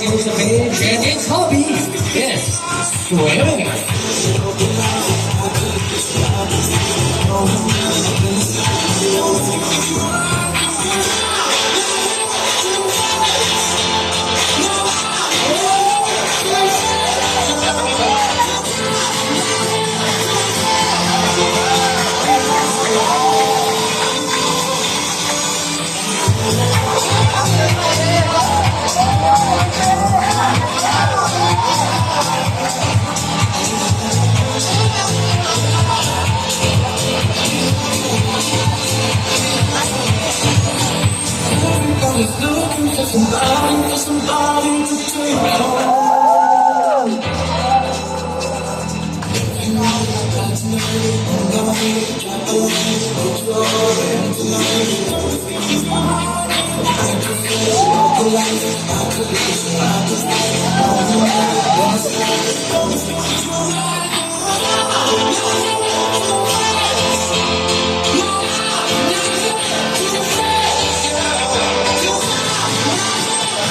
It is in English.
skills of age and its hobby is swimming. Everybody's looking for somebody to take home. If you want to got tonight, I'm gonna need to drop away. Put your hand tonight. If you want, I can feel it. I can like it. I can listen. I can stay. I can make it.